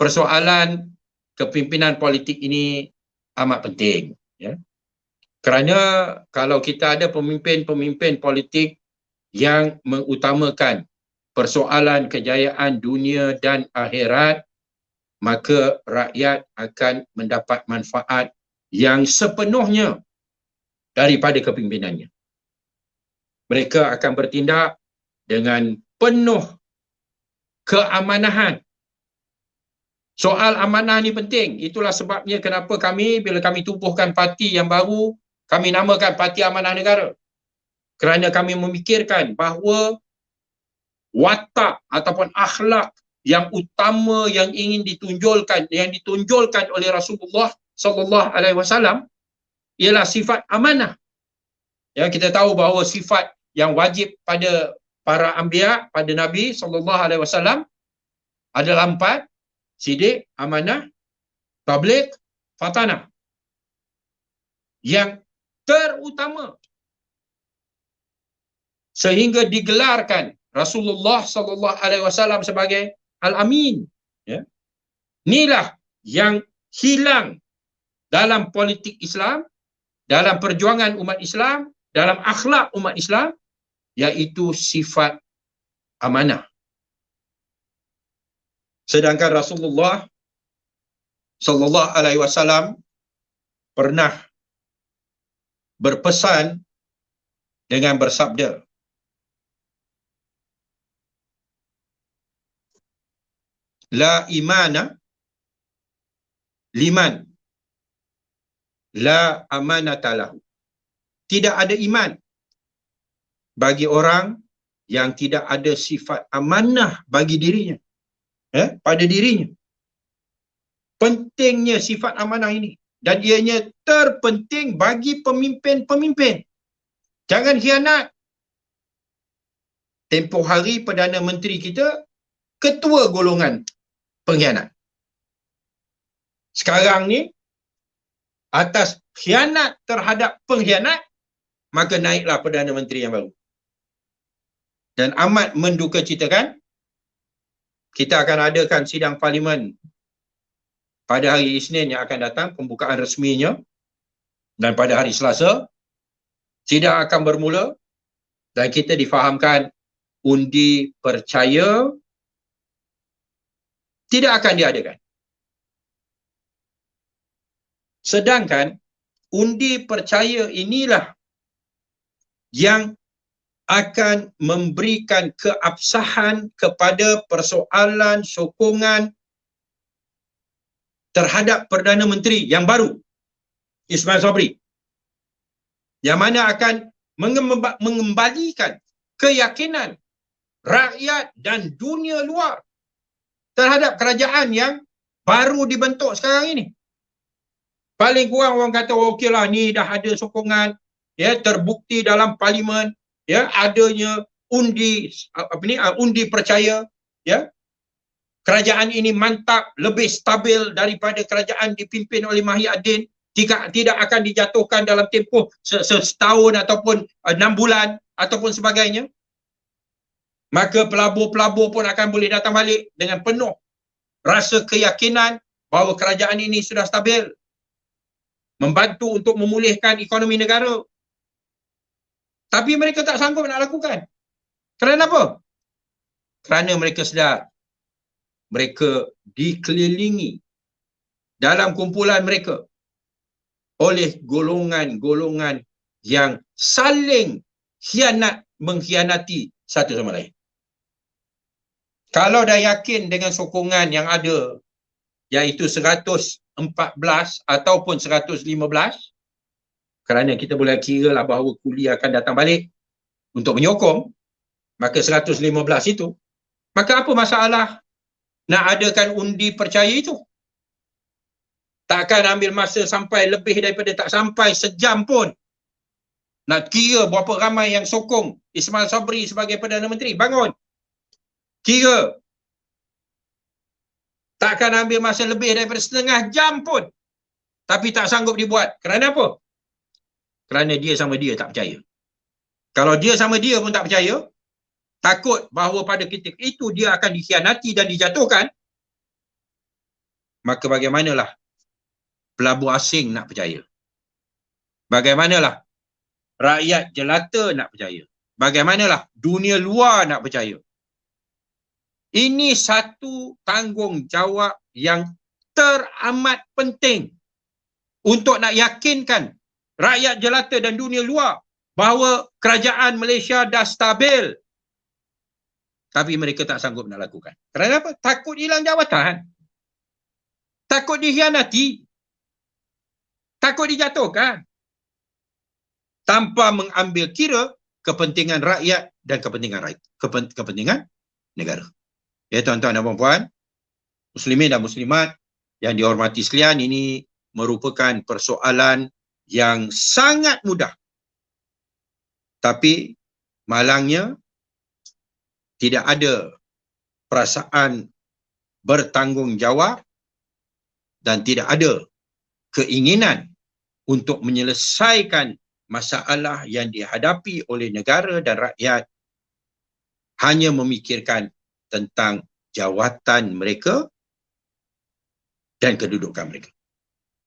persoalan kepimpinan politik ini amat penting, ya. Kerana kalau kita ada pemimpin-pemimpin politik yang mengutamakan persoalan kejayaan dunia dan akhirat, maka rakyat akan mendapat manfaat yang sepenuhnya daripada kepimpinannya. Mereka akan bertindak dengan penuh keamanahan. Soal amanah ni penting. Itulah sebabnya kenapa kami, bila kami tubuhkan parti yang baru, kami namakan Parti Amanah Negara. Kerana kami memikirkan bahawa watak ataupun akhlak yang utama yang ingin ditunjulkan oleh Rasulullah sallallahu alaihi wasallam ialah sifat amanah. Ya, kita tahu bahawa sifat yang wajib pada para anbiya, pada Nabi sallallahu alaihi wasallam adalah 4: sidik, amanah, tabligh, fatanah. Yang terutama sehingga digelarkan Rasulullah sallallahu alaihi wasallam sebagai Al-Amin, ya. Inilah yang hilang dalam politik Islam, dalam perjuangan umat Islam, dalam akhlak umat Islam, iaitu sifat amanah. Sedangkan Rasulullah sallallahu alaihi wasallam pernah berpesan dengan bersabda, la imana liman la amanata lahu. Tidak ada iman bagi orang yang tidak ada sifat amanah bagi dirinya, pada dirinya. Pentingnya sifat amanah ini, dan ianya terpenting bagi pemimpin-pemimpin. Jangan khianat. Tempoh hari Perdana Menteri kita ketua golongan pengkhianat. Sekarang ni atas khianat terhadap pengkhianat, maka naiklah Perdana Menteri yang baru. Dan amat mendukacitakan, kita akan adakan sidang parlimen pada hari Isnin yang akan datang, pembukaan resminya, dan pada hari Selasa sidang akan bermula, dan kita difahamkan undi percaya tidak akan diadakan. Sedangkan undi percaya inilah yang akan memberikan keabsahan kepada persoalan sokongan terhadap Perdana Menteri yang baru, Ismail Sabri, yang mana akan mengembalikan keyakinan rakyat dan dunia luar terhadap kerajaan yang baru dibentuk sekarang ini. Paling kurang orang kata, okeylah, ni dah ada sokongan, ya, terbukti dalam parlimen, ya, adanya undi undi percaya, ya. Kerajaan ini mantap, lebih stabil daripada kerajaan dipimpin oleh Mahiuddin, tidak akan dijatuhkan dalam tempoh setahun ataupun 6 bulan ataupun sebagainya. Maka pelabur-pelabur pun akan boleh datang balik dengan penuh rasa keyakinan bahawa kerajaan ini sudah stabil, membantu untuk memulihkan ekonomi negara. Tapi mereka tak sanggup nak lakukan. Kerana apa? Kerana mereka sedar mereka dikelilingi dalam kumpulan mereka oleh golongan-golongan yang saling mengkhianati satu sama lain. Kalau dah yakin dengan sokongan yang ada, iaitu 114 ataupun 115, kerana kita boleh kira lah bahawa kuli akan datang balik untuk menyokong, maka 115 itu, maka apa masalah nak adakan undi percaya itu? Takkan ambil masa sampai lebih daripada tak sampai sejam pun nak kira berapa ramai yang sokong Ismail Sabri sebagai Perdana Menteri. Bangun, kira. Takkan ambil masa lebih daripada setengah jam pun, tapi tak sanggup dibuat. Kerana apa? Kerana dia sama dia tak percaya. Kalau dia sama dia pun tak percaya, takut bahawa pada ketika itu dia akan dikhianati dan dijatuhkan, maka bagaimanalah pelabur asing nak percaya? Bagaimanalah rakyat jelata nak percaya? Bagaimanalah dunia luar nak percaya? Ini satu tanggungjawab yang teramat penting untuk nak yakinkan rakyat jelata dan dunia luar bahawa kerajaan Malaysia dah stabil. Tapi mereka tak sanggup nak lakukan. Kenapa? Takut hilang jawatan. Takut dikhianati. Takut dijatuhkan. Tanpa mengambil kira kepentingan rakyat dan kepentingan negara. Ya, tuan-tuan dan puan-puan, muslimin dan muslimat yang dihormati sekalian, ini merupakan persoalan yang sangat mudah. Tapi malangnya tidak ada perasaan bertanggungjawab dan tidak ada keinginan untuk menyelesaikan masalah yang dihadapi oleh negara dan rakyat, hanya memikirkan tentang jawatan mereka dan kedudukan mereka.